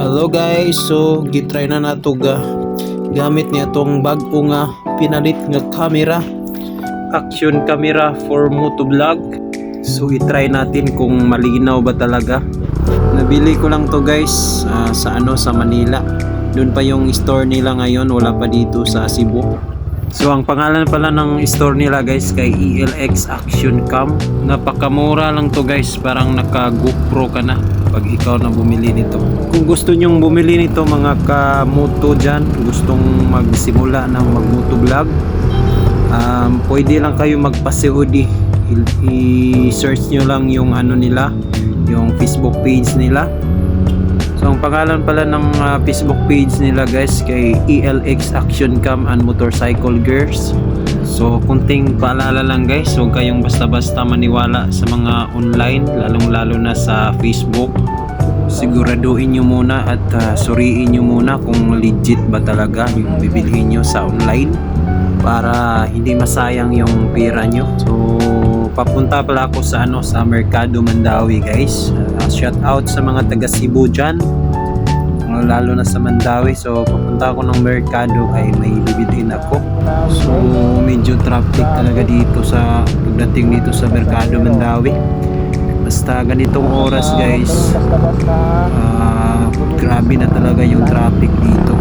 Hello guys, so gitry na nato gamit niya tong bag-o nga pinalit nga camera, action camera for motovlog. So itry natin kung malinaw ba talaga. Nabili ko lang to guys sa Manila. Doon pa yung store nila ngayon, wala pa dito sa Cebu. So ang pangalan pala ng store nila guys kay ELX Action Cam. Napakamura lang to guys, parang naka GoPro ka na pag ikaw na bumili nito. Kung gusto nyong bumili nito mga kamoto dyan, gustong magsimula ng magmoto vlog, pwede lang kayo magpa-COD. I-search nyo lang yung nila, yung Facebook page nila. So ang pangalan pala ng Facebook page nila guys kay ELX Action Cam and Motorcycle Girls. So kunting paalala lang guys, huwag kayong basta-basta maniwala sa mga online, lalong-lalo na sa Facebook. Siguraduhin nyo muna at suriin nyo muna kung legit ba talaga yung bibilhin nyo sa online para hindi masayang yung pera nyo. So papunta pala ako sa Mercado Mandawi guys. Shout out sa mga taga Cebu dyan, lalo na sa Mandawi. So papunta ako ng Mercado ay may bibilhin ako. So medyo traffic talaga dito sa pagdating dito sa Mercado Mandawi. Basta ganitong oras guys, grabe na talaga yung traffic dito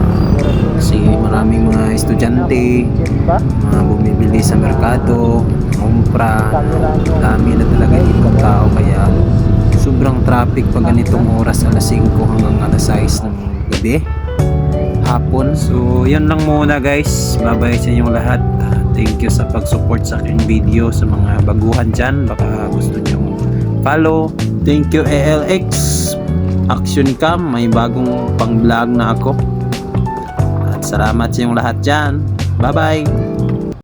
kasi maraming mga estudyante, mga bumibili sa merkado, kumpra, dami na talaga itong tao, kaya sobrang traffic pag ganitong oras, alas 5 hanggang alas 6 ng gabi, hapon. So yun lang muna guys, bye-bye sa inyong lahat. Thank you sa pag-support sa aking video. Sa mga baguhan dyan, baka gusto nyo follow. Thank you ELX Action Cam, may bagong pang vlog na ako. At salamat sa inyong lahat dyan. Bye bye.